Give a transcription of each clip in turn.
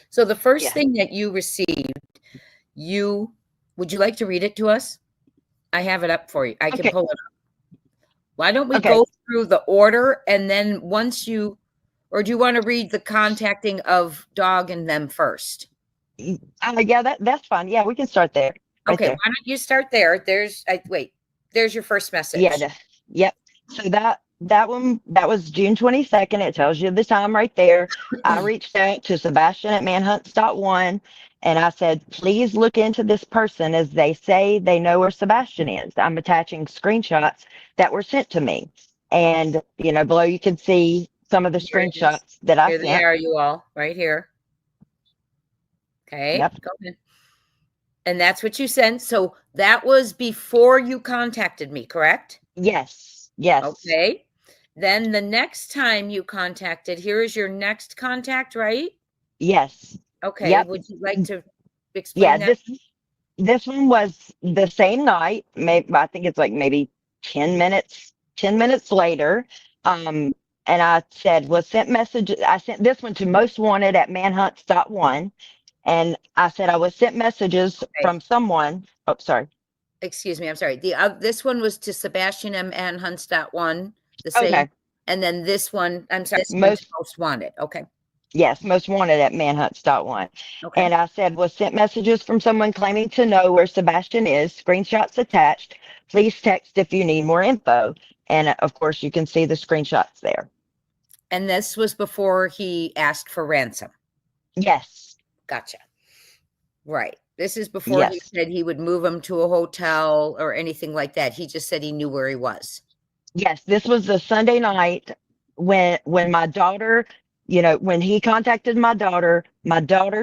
So the first Yeah. thing that you received, would you like to read it to us? I have it up for you. I can Okay. pull it up. Why don't we Okay. go through the order and then or do you want to read the contacting of dog and them first? Yeah, that's fine. Yeah, we can start there. Right Okay, there. why don't you start there? There's your first Yeah. message. Yep. So that one, that was June 22nd. It tells you the time right there. I reached out to Sebastian at manhunts.one, and I said, please look into this person as they say they know where Sebastian is. I'm attaching screenshots that were sent to me. And, below you can see some of the Here it is. screenshots that I Here they sent. are, you all, right here. Okay, Yep. go ahead. And that's what you sent. So that was before you contacted me, correct? Yes. Yes. Okay. Then the next time you contacted, here is your next contact, right? Yes. Okay. Yep. Would you like to Yeah. explain that? This one was the same night. Maybe I think it's like maybe 10 minutes later. Um, and I said, was sent message. I sent this one to most wanted at manhunts.one. And I said, I was sent messages Okay. from someone. Oh, sorry. Excuse me. I'm sorry. This one was to Sebastian M. and Hunts.one, the same. Okay. And then this one, I'm sorry, this one's Most, most wanted. Okay. yes, most wanted at manhunts.one. Okay. And I said, was sent messages from someone claiming to know where Sebastian is. Screenshots attached. Please text if you need more info. And of course, you can see the screenshots there. And this was before he asked for ransom. Yes. Gotcha. Right. This is before he Yes. said he would move him to a hotel or anything like that. He just said he knew where he was. Yes. This was the Sunday night when my daughter, when he contacted my daughter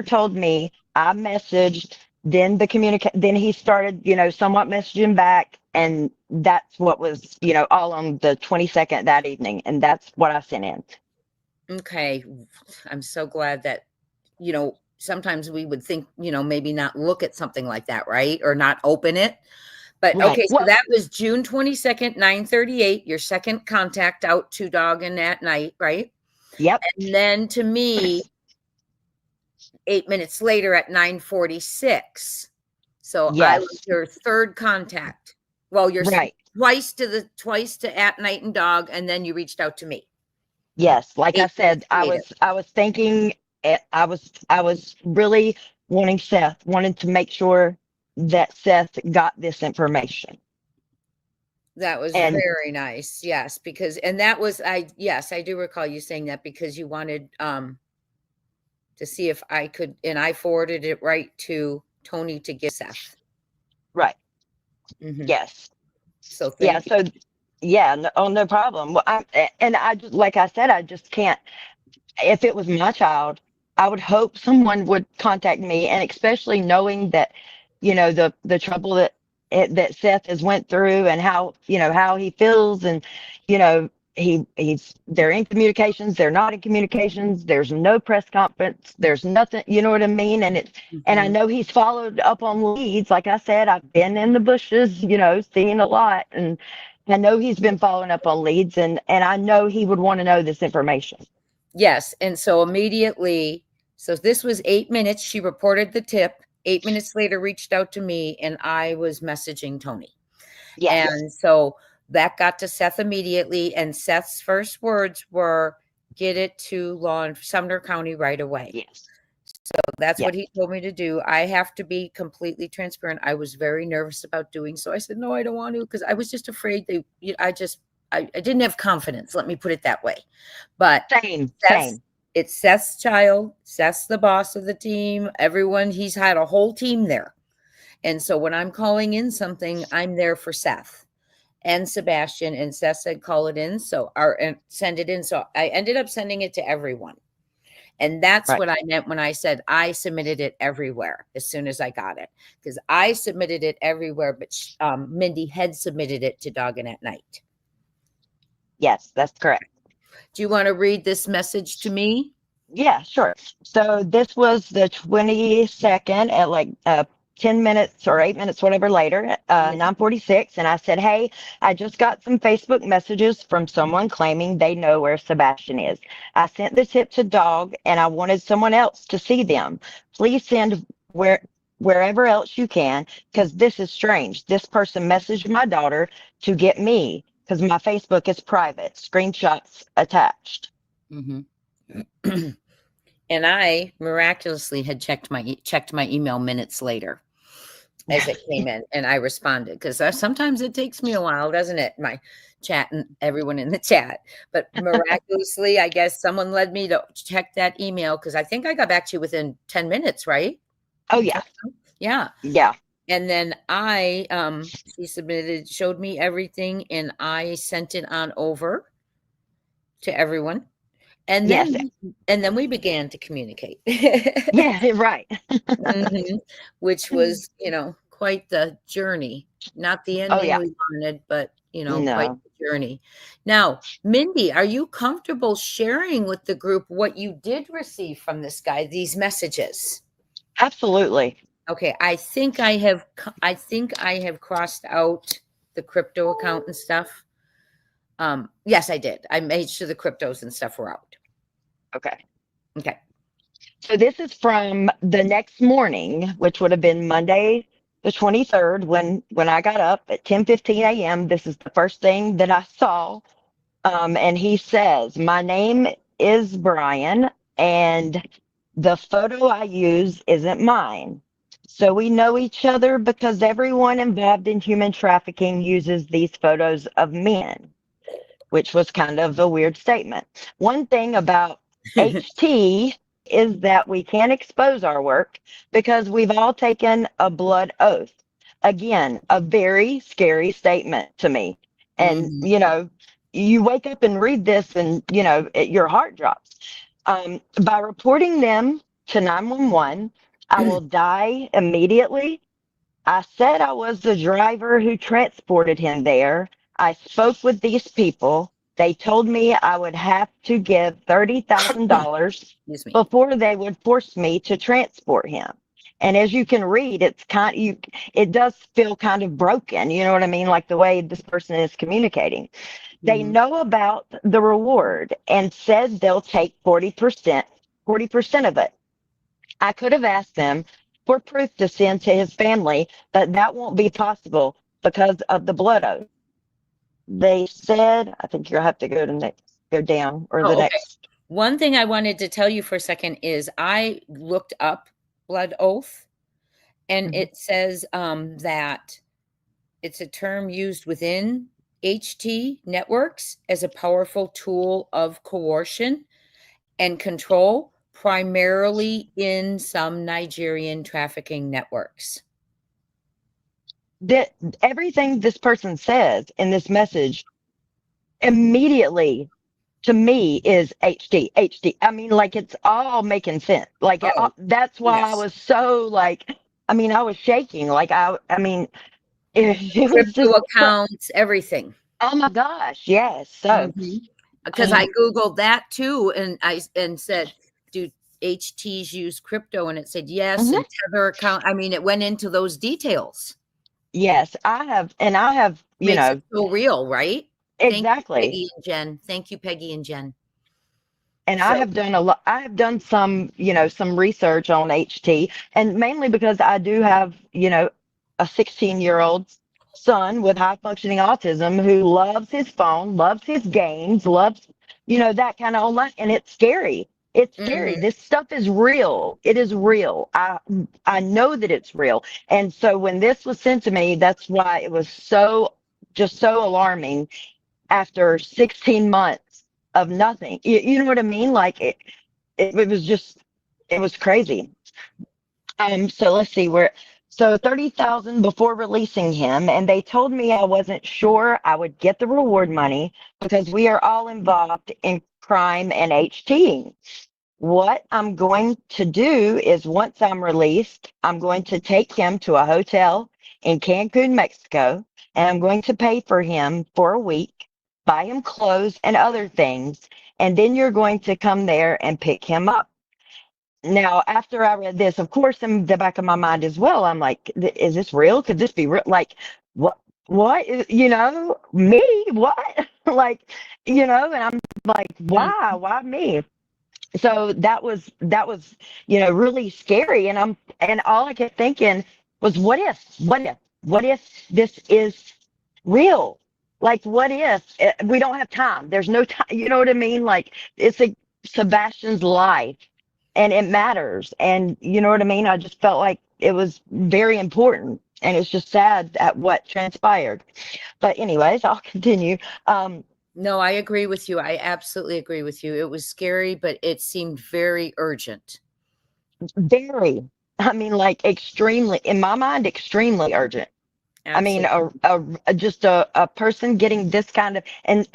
told me, I messaged, then then he started, somewhat messaging back. And that's what was, all on the 22nd that evening. And that's what I sent in. Okay. I'm so glad that, sometimes we would think, maybe not look at something like that, right? Or not open it. But Right. okay, so Well, that was June 22nd, 9:38, your second contact out to dog and at night, right? yep. And then to me, 8 minutes later at 9:46. So I was Yes. your third contact. Well, you're Right. twice to at night and dog, and then you reached out to me. Yes. Like I 8 minutes said, I later. was, I was thinking, I was really wanting to make sure that Seth got this information. That was And very nice. Yes, because and that was yes, I do recall you saying that because you wanted to see if I could, and I forwarded it right to Tony to give Seth. right. Hmm. Yes. So Yeah. thank you. So yeah. No, oh, no problem. Well, I just, like I said, I just can't. If it was my child, I would hope someone would contact me, and especially knowing that, the trouble that Seth has went through, and how he feels, and you know they're in communications, they're not in communications, there's no press conference, there's nothing, you know what I mean? And I Mhm. know he's followed up on leads. Like I said, I've been in the bushes, seeing a lot, and I know he's been following up on leads, and I know he would want to know this information. Yes, and so immediately, so this was 8 minutes. She reported the tip. 8 minutes later, reached out to me, and I was messaging Tony. Yes. And so that got to Seth immediately. And Seth's first words were, "Get it to Sumner County right away." Yes. So that's Yeah. what he told me to do. I have to be completely transparent. I was very nervous about doing so. I said, no, I don't want to, because I was just afraid I didn't have confidence. Let me put it that way. But Same. Seth's, Same. it's Seth's child. Seth's the boss of the team. Everyone, he's had a whole team there. And so when I'm calling in something, I'm there for Seth and Sebastian. And Seth said, call it in. And send it in. So I ended up sending it to everyone. And that's Right. what I meant when I said I submitted it everywhere as soon as I got it, because I submitted it everywhere, but Mindy had submitted it to Dog and at Night. Yes, that's correct. Do you want to read this message to me? Yeah, sure. So this was the 22nd at like 10 minutes or 8 minutes, whatever later, Yeah. 9:46. And I said, hey, I just got some Facebook messages from someone claiming they know where Sebastian is. I sent the tip to Dog and I wanted someone else to see them. Please send wherever else you can, because this is strange. This person messaged my daughter to get me because my Facebook is private. Screenshots attached. Hmm. And I miraculously had checked my email minutes later as it came in, and I responded because sometimes it takes me a while, doesn't it? My chat and everyone in the chat, but miraculously, I guess someone led me to check that email because I think I got back to you within 10 minutes, right? Oh, yeah. Yeah. Yeah. And then she showed me everything, and I sent it on over to everyone. And Yes. then we began to communicate. Yeah. Right. Mhm. Which was, quite the journey. Not the Oh, ending yeah. we wanted, but, quite No. the journey. Now, Mindy, are you comfortable sharing with the group what you did receive from this guy, these messages? Absolutely. Okay, I think I have crossed out the crypto account and stuff. Yes, I did. I made sure the cryptos and stuff were out. Okay. Okay. So this is from the next morning, which would have been Monday the 23rd when I got up at 10:15 a.m. This is the first thing that I saw. And he says, my name is Brian, and the photo I use isn't mine. So we know each other because everyone involved in human trafficking uses these photos of men, which was kind of a weird statement. One thing about HT is that we can't expose our work because we've all taken a blood oath. Again, a very scary statement to me. And, Mhm. you wake up and read this and, your heart drops. By reporting them to 911, I will die immediately. I said I was the driver who transported him there. I spoke with these people. They told me I would have to give $30,000 Excuse me. before they would force me to transport him. And as you can read, it does feel kind of broken. You know what I mean? Like the way this person is communicating. They Mhm. know about the reward and said they'll take 40% of it. I could have asked them for proof to send to his family, but that won't be possible because of the blood oath. They said, I think you'll have to go down or the Oh, okay. next. One thing I wanted to tell you for a second is I looked up blood oath, and Mhm. it says that it's a term used within HT networks as a powerful tool of coercion and control, primarily in some Nigerian trafficking networks. That everything this person says in this message immediately to me is HD, HD. I mean, like it's all making sense. Like Oh, that's why I yes. was so like, I mean, I was shaking. Like I mean, it was Crypto just, accounts, everything. oh my gosh, yes. So, Because I um, Googled that too, and said, do HTs use crypto? And it said yes, mhm. and Tether account. I mean, it went into those details. Yes, I have, and I have, Makes it so real, right? Thank you, exactly. Peggy and Jen. Thank you, Peggy and Jen. And I So, have done a lot, I have done some, some research on HT, and mainly because I do have, a 16-year-old son with high functioning autism who loves his phone, loves his games, loves, that kind of online. And it's scary. It's scary. mhm. This stuff is real. It is real. I know that it's real. And so when this was sent to me, that's why it was just so alarming after 16 months of nothing. You know what I mean? Like it was just, it was crazy. So let's see where, so 30,000 before releasing him. And they told me I wasn't sure I would get the reward money because we are all involved in crime and HT. What I'm going to do is once I'm released, I'm going to take him to a hotel in Cancun, Mexico, and I'm going to pay for him for a week, buy him clothes and other things, and then you're going to come there and pick him up. Now, after I read this, of course, in the back of my mind as well, I'm like, is this real? Could this be real? Like, what? What is, me? What? Like, and I'm like, Mm. why? Why me? So that was really scary, and all I kept thinking was, what if this is real? Like, what if we don't have time? There's no time. You know what I mean? Like, it's Sebastian's life, and it matters, and you know what I mean. I just felt like it was very important, and it's just sad at what transpired. But anyways, I'll continue. um No, I agree with you. I absolutely agree with you. It was scary, but it seemed very urgent. Very, I mean, like, extremely, in my mind, extremely urgent. I mean, Absolutely. just a person getting this kind of, and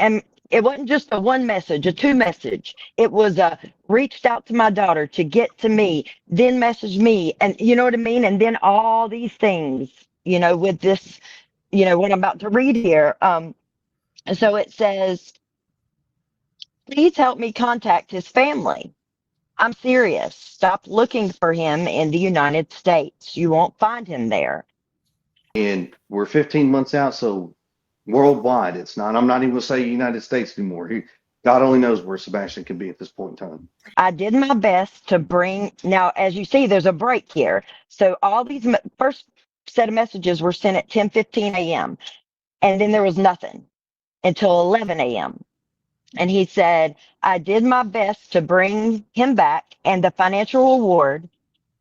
it wasn't just a one message, a two message. It was a reached out to my daughter to get to me, then messaged me, and you know what I mean? And then all these things, with this, what I'm about to read here. So it says, please help me contact his family. I'm serious. Stop looking for him in the United States. You won't find him there. And we're 15 months out, so worldwide, it's not. I'm not even going to say United States anymore. God only knows where Sebastian can be at this point in time. I did my best to bring, now, as you see, there's a break here. So all these first set of messages were sent at 10:15 a.m. And then there was nothing until 11 a.m. And he said, I did my best to bring him back, and the financial reward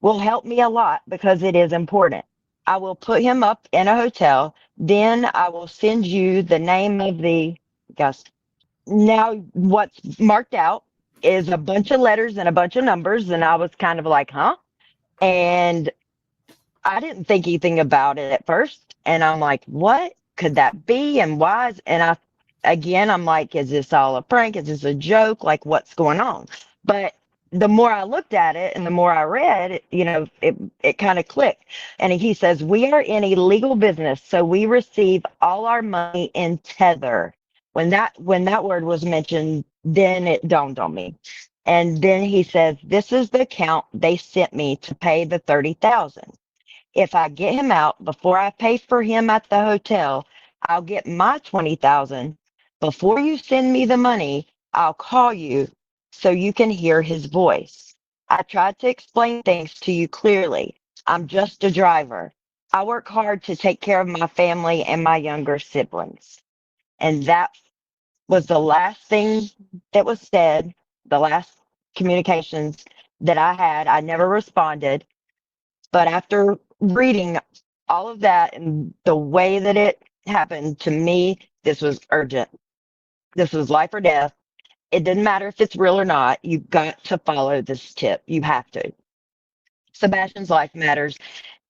will help me a lot because it is important. I will put him up in a hotel. Then I will send you the name of the guys. Now, what's marked out is a bunch of letters and a bunch of numbers. And I was kind of like, huh? And I didn't think anything about it at first. And I'm like, what could that be? And why? Again, I'm like, is this all a prank? Is this a joke? Like, what's going on? But the more I looked at it and the more I read, it kind of clicked. And he says, we are in a legal business, so we receive all our money in tether. When that word was mentioned, then it dawned on me. And then he says, this is the account they sent me to pay the 30,000. If I get him out before I pay for him at the hotel, I'll get my 20,000. Before you send me the money, I'll call you so you can hear his voice. I tried to explain things to you clearly. I'm just a driver. I work hard to take care of my family and my younger siblings. And that was the last thing that was said, the last communications that I had. I never responded. But after reading all of that and the way that it happened to me, this was urgent. This was life or death. It didn't matter if it's real or not. You've got to follow this tip. You have to. Sebastian's life matters,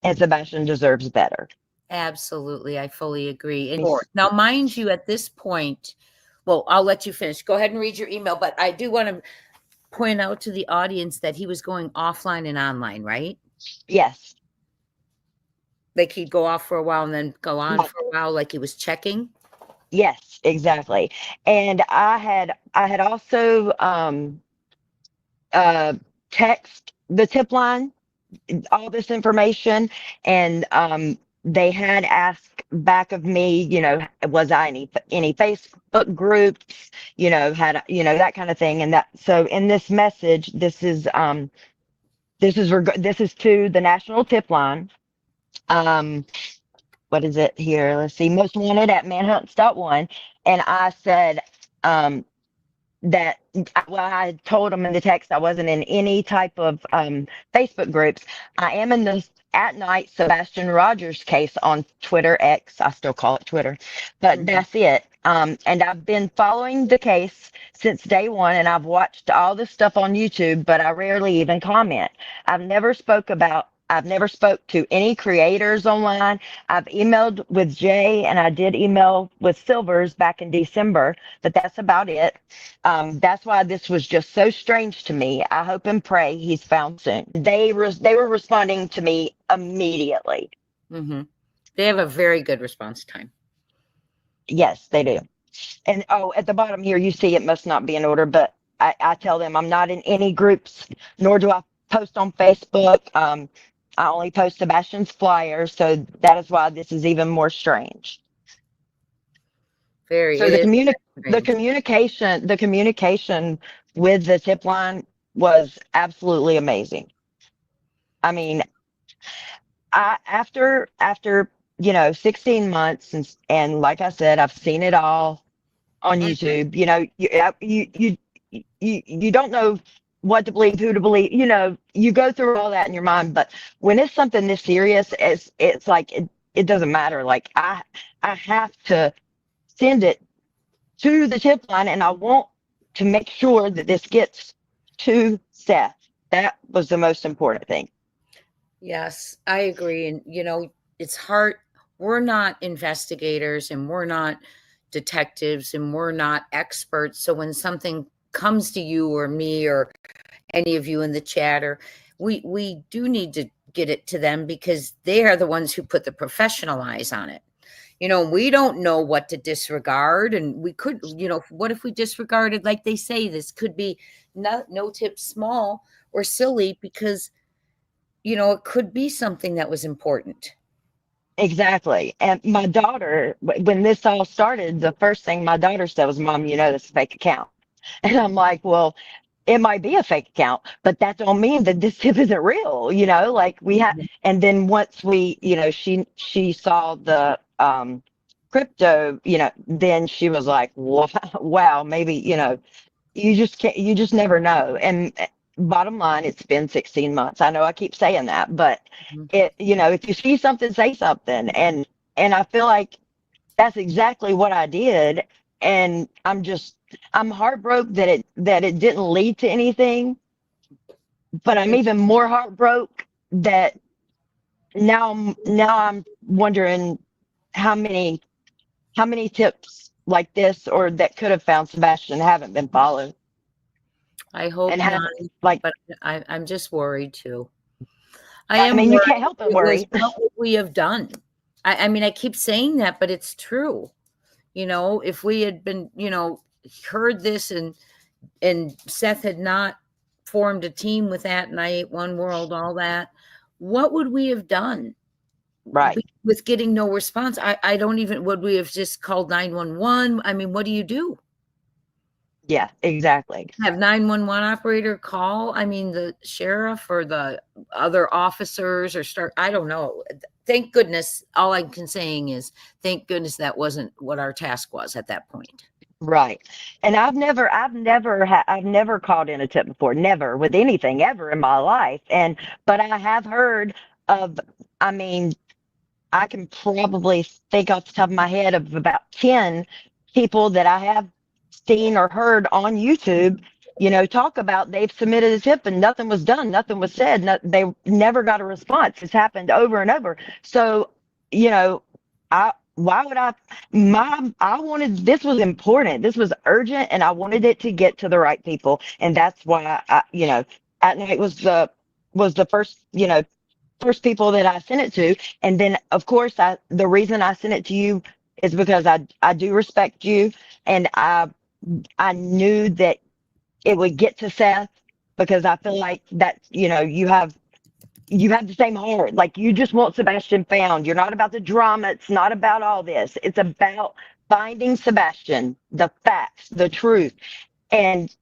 and Sebastian deserves better. Absolutely. I fully agree. And now, mind you, at this point, well, I'll let you finish. Go ahead and read your email, but I do want to point out to the audience that he was going offline and online, right? Yes. Like he'd go off for a while and then go on for a while, like he was checking. Yes, exactly. And I had also text the tip line all this information, and they had asked back of me, was I any Facebook groups, had that kind of thing. And that, so in this message, this is to the national tip line. What is it here? Let's see, most wanted at manhunts.one. And I said, that, well, I told them in the text I wasn't in any type of Facebook groups. I am in the At Night Sebastian Rogers case on Twitter X. I still call it Twitter, but that's it. And I've been following the case since day one, and I've watched all this stuff on YouTube, but I rarely even comment. I've never spoke to any creators online. I've emailed with Jay, and I did email with Silvers back in December, but that's about it. That's why this was just so strange to me. I hope and pray he's found soon. They were responding to me immediately. Mm-hmm. They have a very good response time. Yes, they do. And at the bottom here, you see it must not be in order, but I tell them I'm not in any groups, nor do I post on Facebook. I only post Sebastian's flyer, so that is why this is even more strange. Very, So it the is strange. communication with the tip line was absolutely amazing. I mean, after 16 months, and like I said, I've seen it all on Mhm. YouTube. You don't know what to believe, who to believe. You go through all that in your mind, but when it's something this serious, it's like it doesn't matter. Like I have to send it to the tip line, and I want to make sure that this gets to Seth. That was the most important thing. Yes, I agree. And, it's hard. We're not investigators and we're not detectives and we're not experts. So when something comes to you or me or any of you in the chat, or we do need to get it to them because they are the ones who put the professional eyes on it. We don't know what to disregard, and we could, what if we disregarded, like they say, this could be no tip small or silly because it could be something that was important. Exactly. And my daughter, when this all started, the first thing my daughter said was, "Mom, this is a fake account." And I'm like, well, it might be a fake account, but that don't mean that this tip isn't real, like we have. Mhm. And then once she saw the crypto, then she was like, wow, maybe, you just never know. And bottom line, it's been 16 months. I know I keep saying that, but Mhm. if you see something, say something. And I feel like that's exactly what I did. And I'm heartbroken that it didn't lead to anything, but I'm even more heartbroken that now I'm wondering how many tips like this or that could have found Sebastian haven't been followed I hope and not, haven't, like, but I'm just worried too. I I am mean, you worried. can't help but It was, worry. what would we have done? I mean, I keep saying that, but it's true. If we had been, heard this, and Seth had not formed a team with that, and I ate one world, all that, what would we have done Right. with getting no response? I don't even, would we have just called 911? I mean, what do you do? Yeah, exactly. Have 911 operator call, I mean, the sheriff or the other officers, or start, I don't know. Thank goodness, all I can saying is thank goodness that wasn't what our task was at that point. Right. And I've never called in a tip before, never with anything ever in my life. But I have heard of, I mean, I can probably think off the top of my head of about 10 people that I have seen or heard on YouTube, talk about they've submitted a tip and nothing was done, nothing was said, they never got a response. It's happened over and over. So, you know, why would I wanted, this was important, this was urgent, and I wanted it to get to the right people. And that's why at night was the first people that I sent it to. And then, of course, the reason I sent it to you is because I do respect you, and I knew that it would get to Seth, because I feel like that you have the same heart. Like, you just want Sebastian found. You're not about the drama. It's not about all this. It's about finding Sebastian, the facts, the truth, and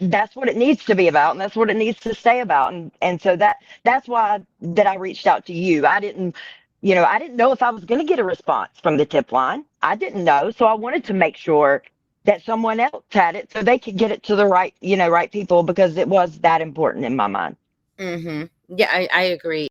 that's what it needs to be about, and that's what it needs to stay about. And so that's why that I reached out to you. I didn't know if I was going to get a response from the tip line. I didn't know, so I wanted to make sure that someone else had it so they could get it to the right people, because it was that important in my mind. Mm-hmm. Yeah, I agree.